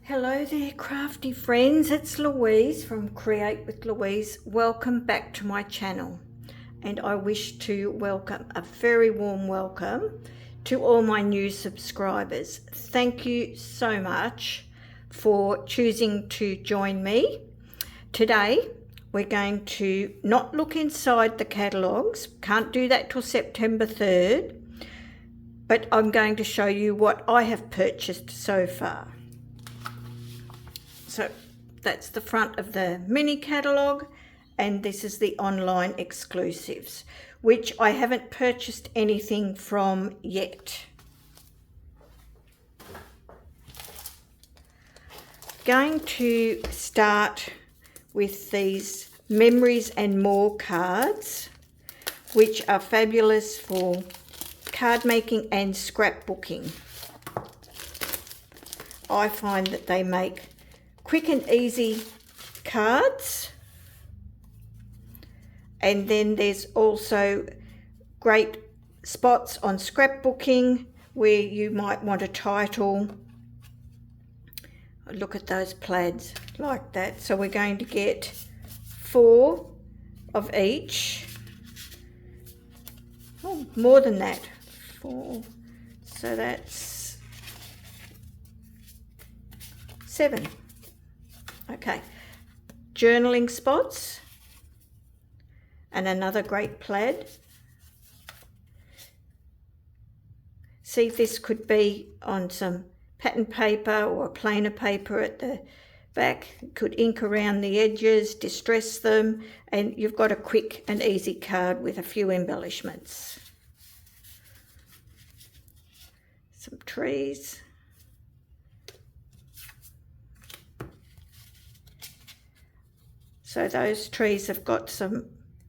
Hello there, crafty friends. It's Louise from Create with Louise. Welcome back to my channel, and I wish to welcome a very warm welcome to all my new subscribers. Thank you so much for choosing to join me. Today we're going to not look inside the catalogues, can't do that till September 3rd, but I'm going to show you what I have purchased so far. So that's the front of the mini catalogue, and this is the online exclusives, which I haven't purchased anything from yet. Going to start with these memories and more cards, which are fabulous for card making and scrapbooking. I find that they make quick and easy cards, and then there's also great spots on scrapbooking where you might want a title. Look at those plaids like that. So we're going to get 4 of each. Oh, more than that, 4, so that's 7. Okay, journaling spots and another great plaid. See, this could be on some pattern paper or a plainer paper at the back. You could ink around the edges, distress them, and you've got a quick and easy card with a few embellishments. Some trees. So those trees have got some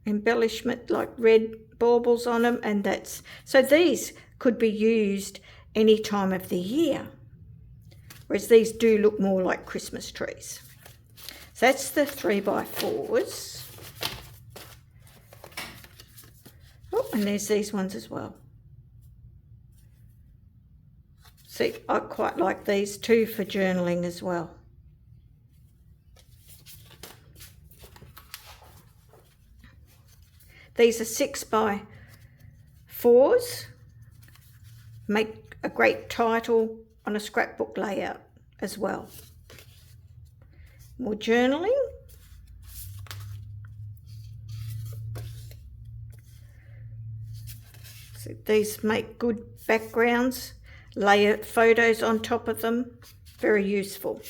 embellishment like red baubles on them, and so these could be used any time of the year, whereas these do look more like Christmas trees. So that's the 3x4s. Oh, and there's these ones as well. See, I quite like these too for journaling as well. These are 6x4s, make a great title on a scrapbook layout as well. More journaling. So these make good backgrounds, layer photos on top of them, very useful.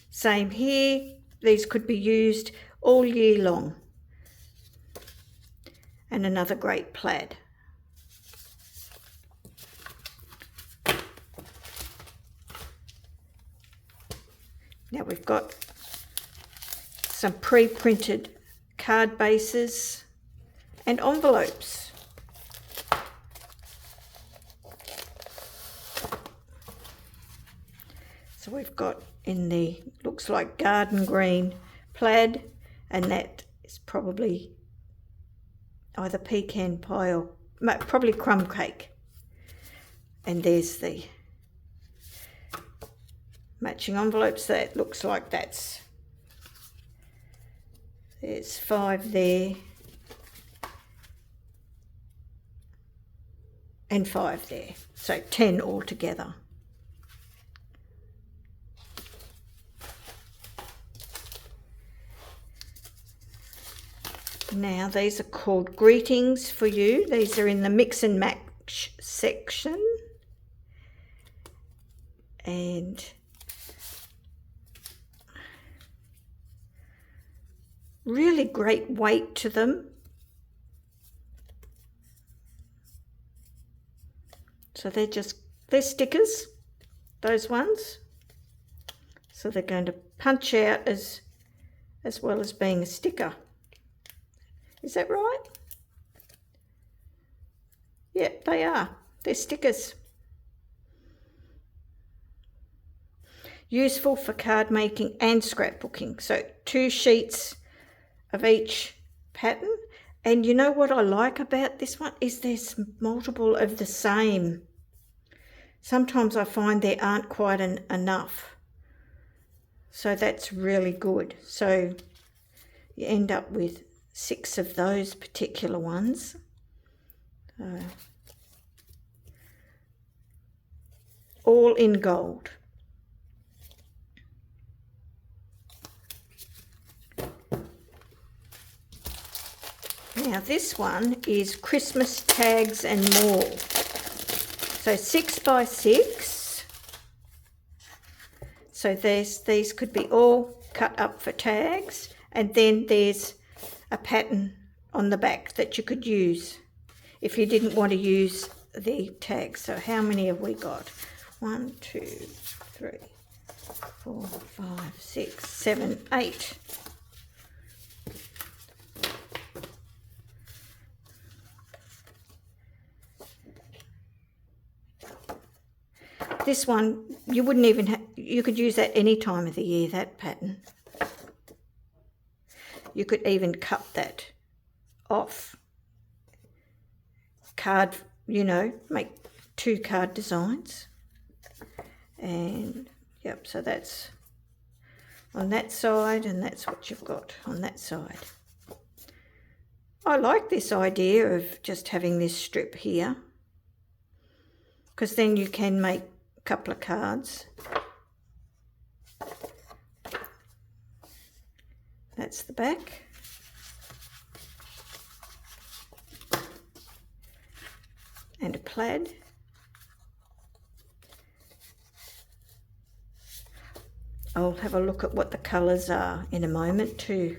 Same here, these could be used all year long. And another great plaid. Now we've got some pre-printed card bases and envelopes. So we've got in the, looks like garden green plaid, and that is probably either pecan pie or probably crumb cake. And there's the matching envelopes. That looks like there's 5 there and 5 there, so 10 altogether. Now these are called greetings for you. These are in the mix and match section, and really great weight to them. So they're stickers, those ones. So they're going to punch out as well as being a sticker. Is that right? Yeah, they are. They're stickers. Useful for card making and scrapbooking. So 2 sheets of each pattern. And you know what I like about this one is there's multiple of the same. Sometimes I find there aren't quite enough. So that's really good. So you end up with 6 of those particular ones. All in gold. Now this one is Christmas tags and more. So 6 by 6. So these could be all cut up for tags, and then there's a pattern on the back that you could use if you didn't want to use the tags. So how many have we got? 1, 2, 3, 4, 5, 6, 7, 8. This one, you wouldn't even you could use that any time of the year, that pattern. You could even cut that off. Card, you know, make 2 card designs. And, yep, so that's on that side, and that's what you've got on that side. I like this idea of just having this strip here, because then you can make couple of cards. That's the back. And a plaid. I'll have a look at what the colours are in a moment too.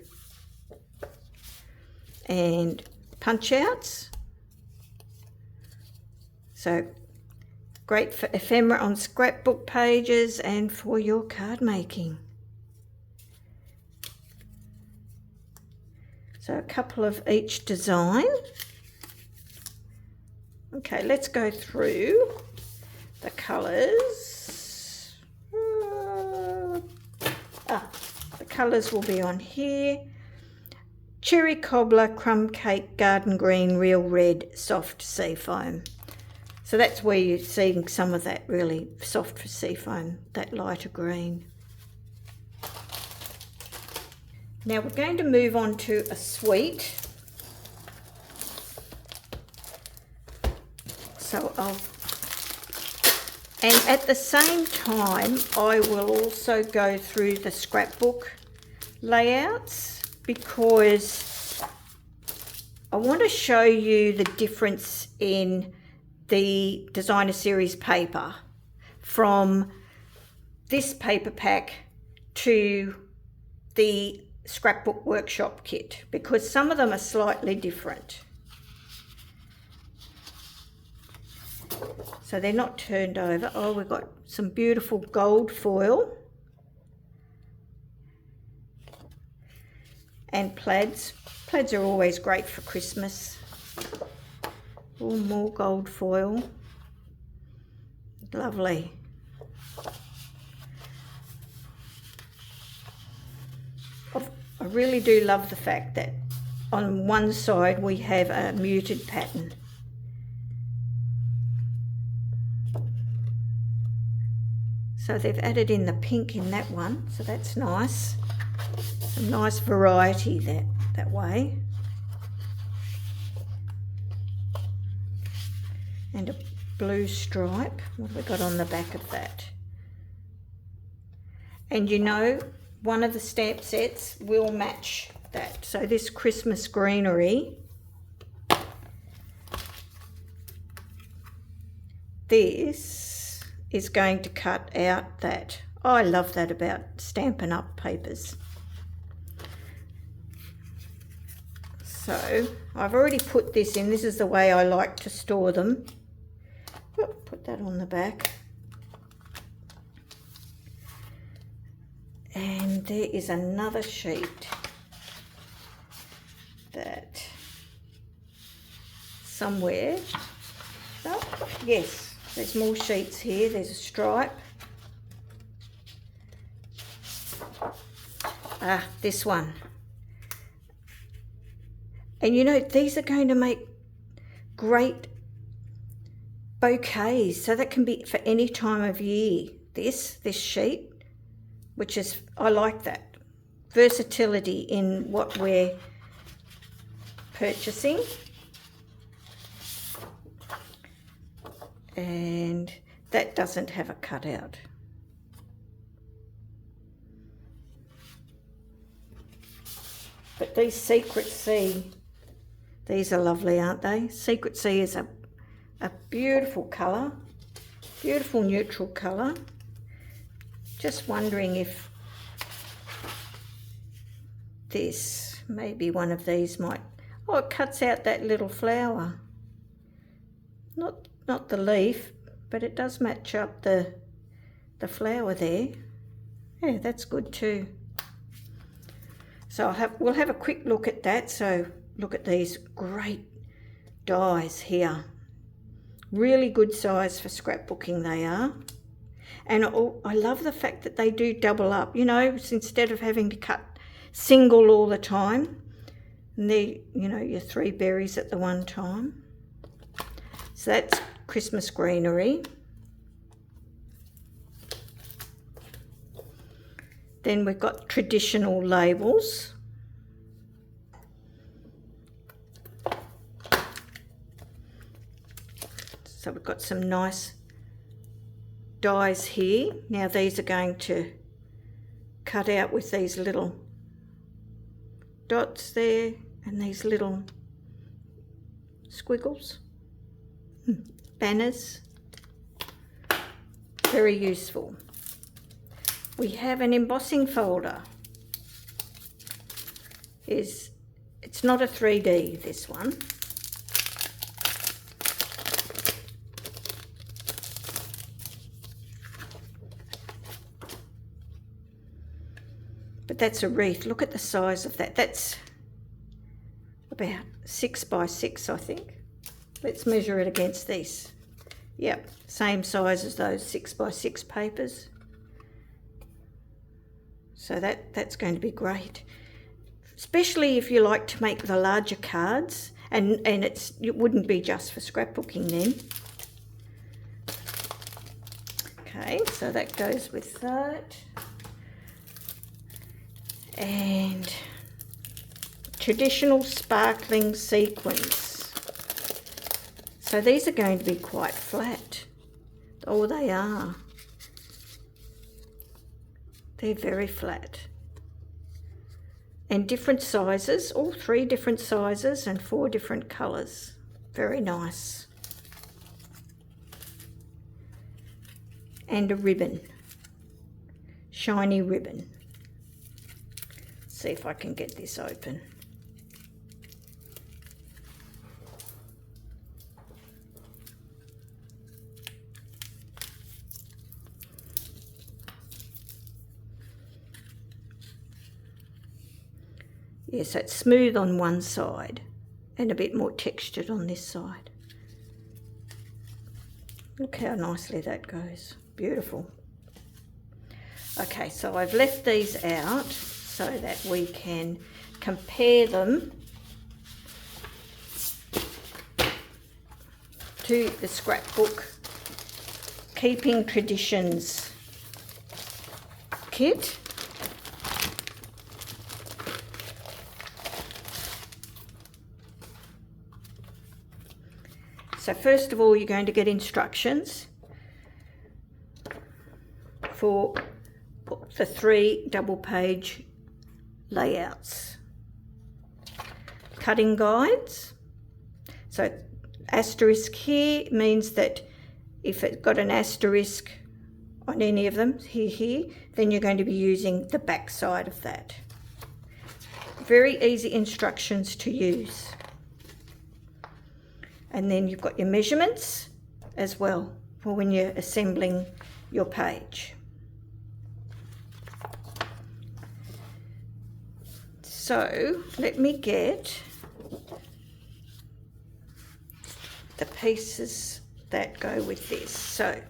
And punch outs. So great for ephemera on scrapbook pages and for your card making. So a couple of each design. Okay, let's go through the colours. The colours will be on here. Cherry cobbler, crumb cake, garden green, real red, soft seafoam. So that's where you're seeing some of that really soft for seafoam, that lighter green. Now we're going to move on to a suite. And at the same time, I will also go through the scrapbook layouts, because I want to show you the difference in the designer series paper from this paper pack to the scrapbook workshop kit, because some of them are slightly different. So they're not turned over. Oh, we've got some beautiful gold foil and plaids. Plaids are always great for Christmas. Oh, more gold foil. Lovely. I really do love the fact that on one side we have a muted pattern. So they've added in the pink in that one, so that's nice. Some nice variety that way. And a blue stripe. What have we got on the back of that? And you know, one of the stamp sets will match that. So this Christmas greenery, this is going to cut out that. I love that about Stampin' Up papers. So I've already put this in. This is the way I like to store them. Put that on the back. And there is another sheet that somewhere, oh, yes, there's more sheets here. There's a stripe. This one. And you know, these are going to make great bouquets, so that can be for any time of year. This sheet, which is, I like that versatility in what we're purchasing. And that doesn't have a cutout. But these Secret Sea, these are lovely, aren't they? Secret Sea is a beautiful colour, beautiful neutral colour. Just wondering if this, maybe one of these might, oh, it cuts out that little flower. Not the leaf, but it does match up the flower there. Yeah, that's good too. So we'll have a quick look at that. So look at these great dies here. Really good size for scrapbooking they are. And I love the fact that they do double up, you know, instead of having to cut single all the time. And they, you know, your 3 berries at the one time. So that's Christmas greenery. Then we've got traditional labels. So we've got some nice dies here. Now these are going to cut out with these little dots there and these little squiggles. Banners. Very useful. We have an embossing folder. It's not a 3D, this one. But that's a wreath. Look at the size of that. That's about 6 by 6, I think. Let's measure it against these. Yep, same size as those 6 by 6 papers. So that's going to be great, especially if you like to make the larger cards, and it wouldn't be just for scrapbooking then. Okay, so that goes with that. And traditional sparkling sequins. So these are going to be quite flat. Oh, they are. They're very flat. And different sizes, all 3 different sizes and 4 different colours. Very nice. And a ribbon. Shiny ribbon. Let's see if I can get this open. Yes, so it's smooth on one side and a bit more textured on this side. Look how nicely that goes. Beautiful. Okay, so I've left these out so that we can compare them to the scrapbook Keeping Traditions kit. So first of all, you're going to get instructions for the 3 double-page layouts. Cutting guides. So asterisk here means that if it's got an asterisk on any of them, here, then you're going to be using the back side of that. Very easy instructions to use. And then you've got your measurements as well for when you're assembling your page. So let me get the pieces that go with this. So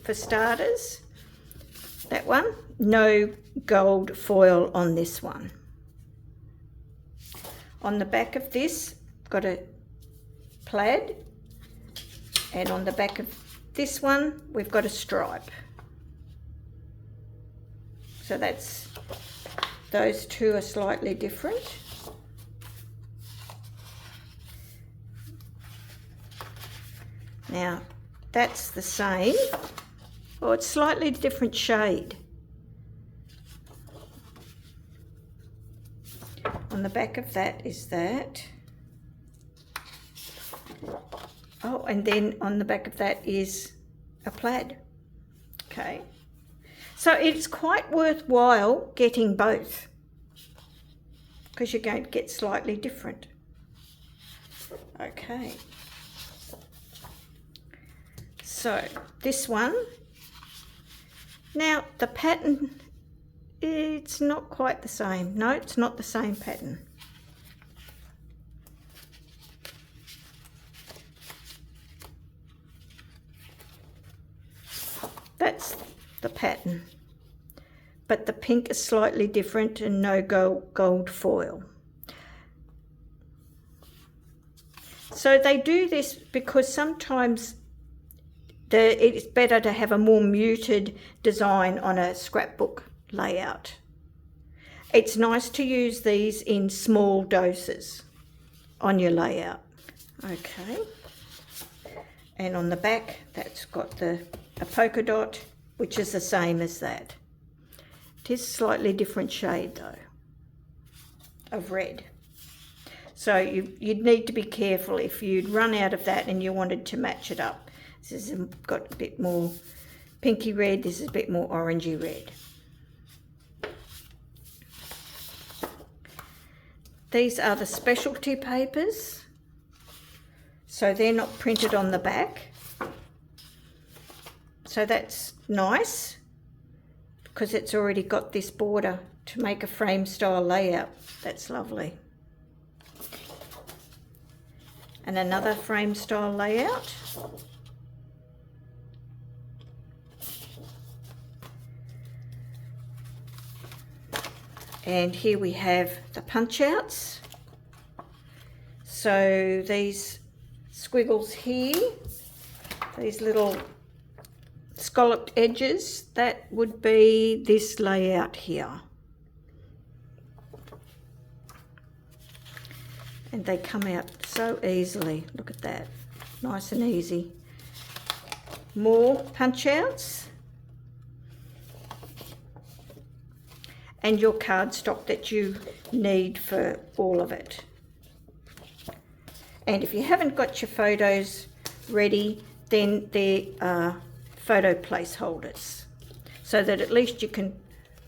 for starters, that one, no gold foil on this one. On the back of this, got a plaid And on the back of this one, we've got a stripe. So that's, those two are slightly different. Now, that's the same. Oh, it's slightly different shade. On the back of that is that. Oh, and then on the back of that is a plaid. Okay. So it's quite worthwhile getting both, because you're going to get slightly different. Okay. So this one, now the pattern, it's not quite the same. No, it's not the same pattern. That's the pattern, but the pink is slightly different and no gold foil. So they do this because sometimes it's better to have a more muted design on a scrapbook layout. It's nice to use these in small doses on your layout. Okay, and on the back that's got a polka dot, which is the same as that. It is a slightly different shade though of red. So you'd need to be careful if you'd run out of that and you wanted to match it up. This has got a bit more pinky red, this is a bit more orangey red. These are the specialty papers, so they're not printed on the back. So that's nice because it's already got this border to make a frame style layout. That's lovely. And another frame style layout. And here we have the punch outs. So these squiggles here, these little scalloped edges, that would be this layout here. And they come out so easily. Look at that, nice and easy. More punch outs. And your cardstock that you need for all of it. And if you haven't got your photos ready, then there are photo placeholders, so that at least you can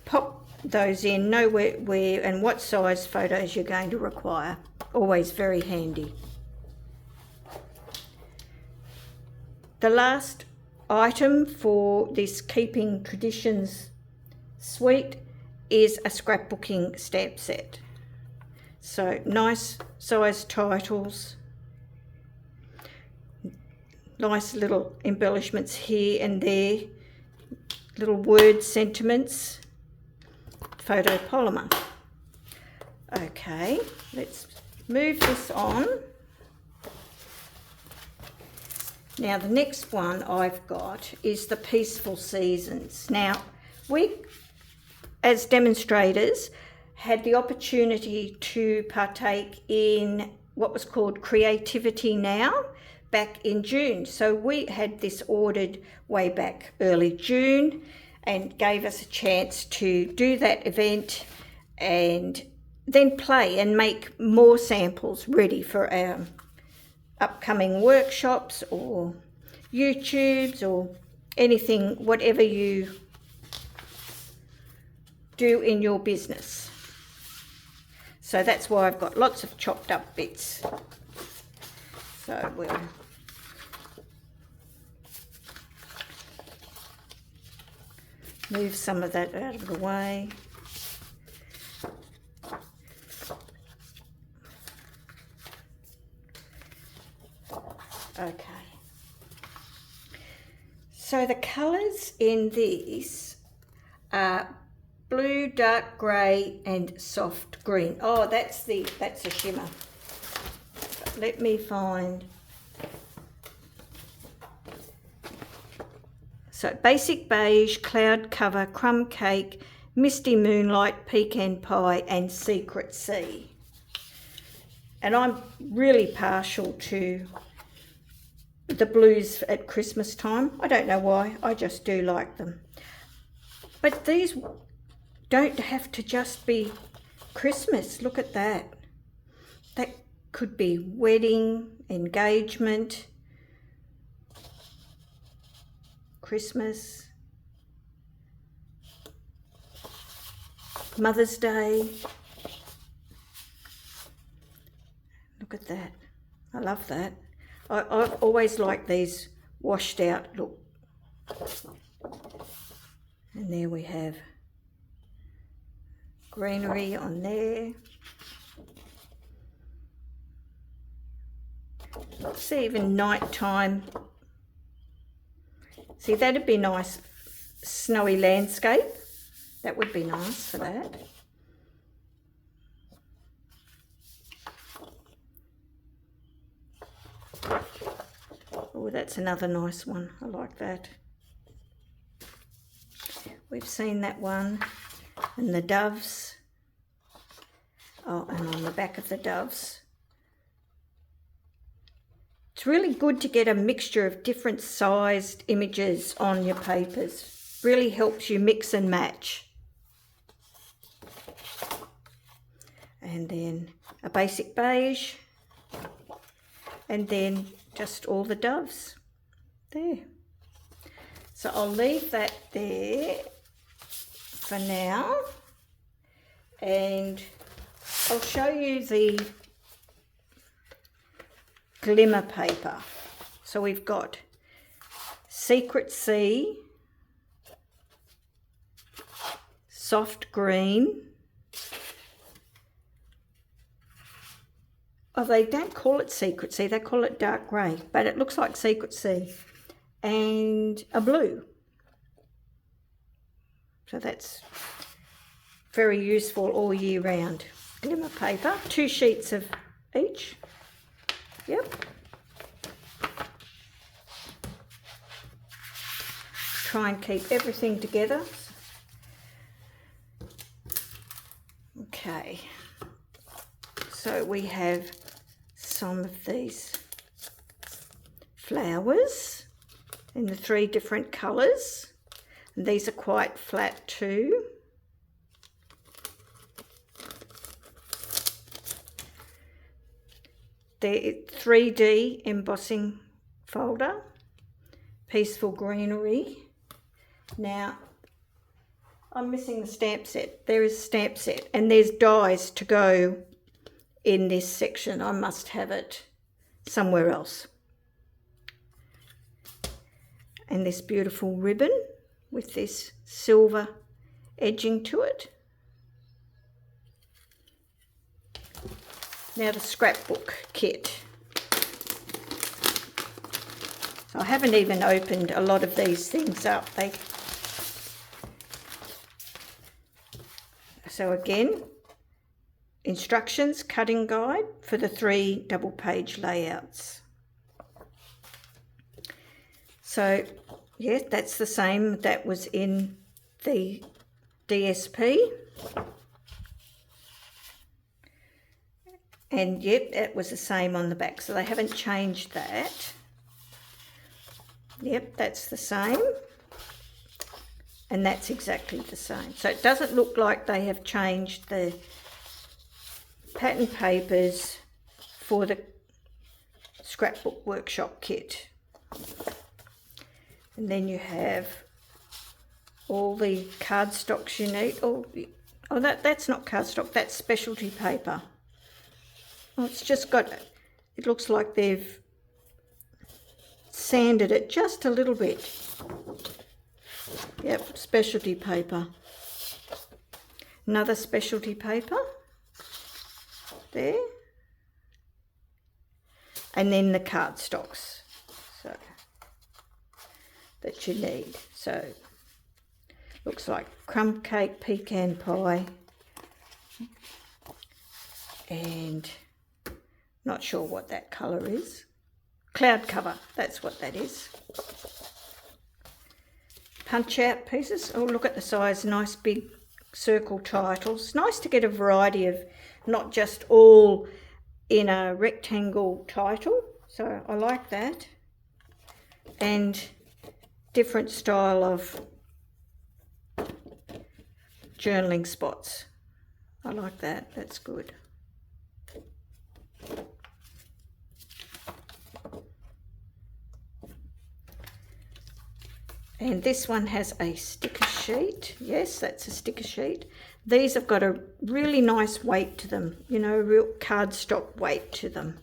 pop those in, know where and what size photos you're going to require. Always very handy. The last item for this Keeping Traditions suite is a scrapbooking stamp set. So nice size titles, nice little embellishments here and there, little word sentiments, photopolymer. Okay, let's move this on. Now the next one I've got is the Peaceful Seasons. Now we, as demonstrators, had the opportunity to partake in what was called Creativity Now back in June. So we had this ordered way back early June and gave us a chance to do that event and then play and make more samples ready for our upcoming workshops or YouTubes or anything, whatever you do in your business. So that's why I've got lots of chopped up bits. So we'll move some of that out of the way. Okay. So the colours in these are blue, dark grey and soft green. Oh, that's a shimmer. Let me find So basic beige, cloud cover, crumb cake, misty moonlight, pecan pie, and secret sea. And I'm really partial to the blues at Christmas time. I don't know why, I just do like them. But these don't have to just be Christmas. Look at that. That could be wedding, engagement, Christmas, Mother's Day. Look at that. I love that. I've always liked these washed out look. And there we have greenery on there. See, even nighttime. See, that'd be nice. Snowy landscape. That would be nice for that. Oh, that's another nice one. I like that. We've seen that one. And the doves. Oh, and on the back of the doves. It's really good to get a mixture of different sized images on your papers. Really helps you mix and match. And then a basic beige. And then just all the doves there. So I'll leave that there for now. And I'll show you the glimmer paper. So we've got Secret Sea, soft green. Oh, they don't call it Secret Sea, they call it dark grey, but it looks like Secret Sea. And a blue. So that's very useful all year round. Glimmer paper, 2 sheets of each. Yep. Try and keep everything together. Okay. So we have some of these flowers in the 3 different colours. And these are quite flat too. The 3D embossing folder, Peaceful Greenery. Now, I'm missing the stamp set. There is a stamp set, and there's dies to go in this section. I must have it somewhere else. And this beautiful ribbon with this silver edging to it. Now the scrapbook kit. So I haven't even opened a lot of these things up. So again, instructions, cutting guide for the 3 double page layouts. So yes, that's the same that was in the DSP. And yep, it was the same on the back, so they haven't changed that. Yep, that's the same. And that's exactly the same. So it doesn't look like they have changed the pattern papers for the scrapbook workshop kit. And then you have all the cardstocks you need. Oh, that's not cardstock, that's specialty paper. Oh, it's just got, it looks like they've sanded it just a little bit. Yep, specialty paper. Another specialty paper. There. And then the cardstocks. So, that you need. So, looks like crumb cake, pecan pie. And not sure what that colour is. Cloud cover, that's what that is. punch out pieces. Oh, look at the size, nice big circle titles. Nice to get a variety of, not just all in a rectangle title. So I like that. And different style of journaling spots. I like that, that's good. And this one has a sticker sheet. Yes, that's a sticker sheet. These have got a really nice weight to them, you know, real cardstock weight to them.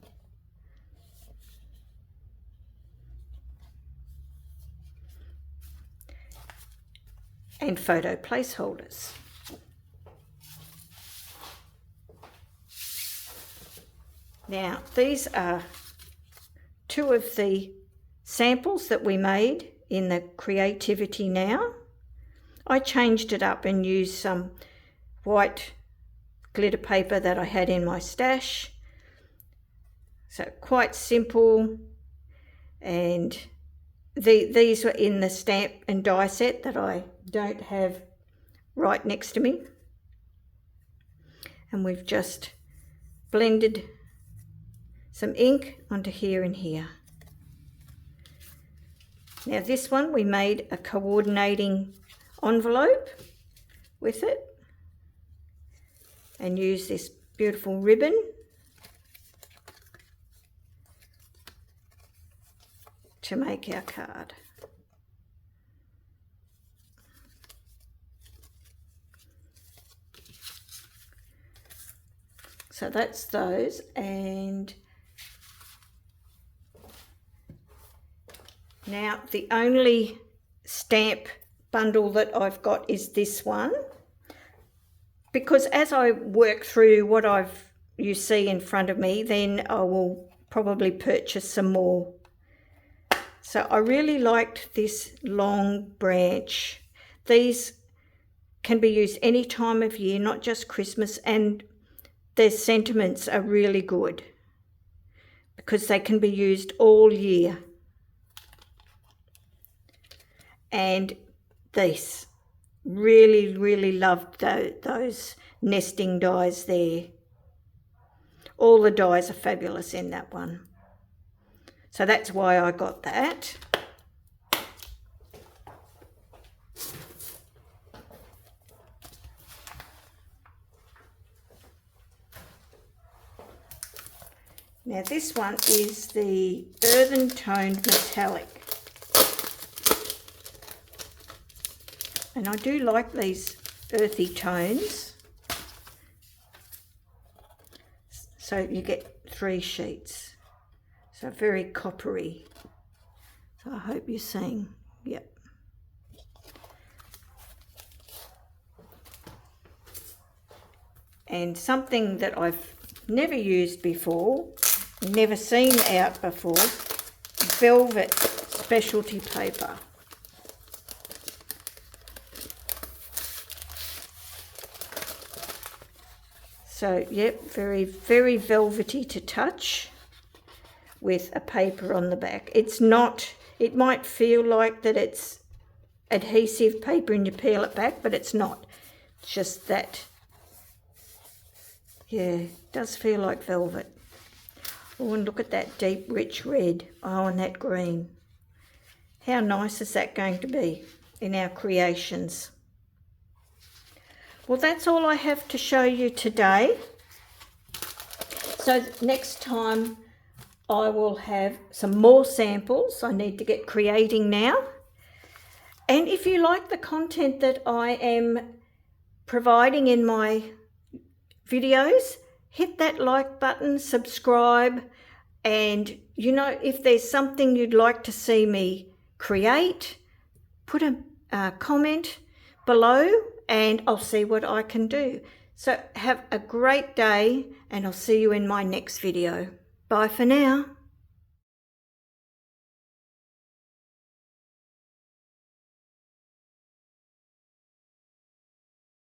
And photo placeholders. Now, these are two of the samples that we made in the Creativity Now. I changed it up and used some white glitter paper that I had in my stash. So quite simple, and these were in the stamp and die set that I don't have right next to me. And we've just blended some ink onto here and here. Now this one, we made a coordinating envelope with it and used this beautiful ribbon to make our card. So that's those, and now the only stamp bundle that I've got is this one, because as I work through what you see in front of me, then I will probably purchase some more. So I really liked this long branch. These can be used any time of year, not just Christmas, and their sentiments are really good because they can be used all year. And this, really loved those nesting dies there. All the dies are fabulous in that one. So that's why I got that. Now this one is the earthen toned metallic. And I do like these earthy tones. So you get 3 sheets. So very coppery. So I hope you're seeing, yep. And something that I've never used before, never seen out before, velvet specialty paper. So, yep, very velvety to touch with a paper on the back. It's not, it might feel like that it's adhesive paper and you peel it back, but it's not. It's just that, yeah, it does feel like velvet. Oh, and look at that deep, rich red. Oh, and that green. How nice is that going to be in our creations? Well, that's all I have to show you today. So next time I will have some more samples. I need to get creating now. And if you like the content that I am providing in my videos, hit that like button, subscribe, and you know, if there's something you'd like to see me create, put a comment below and I'll see what I can do. So have a great day and I'll see you in my next video. Bye for now.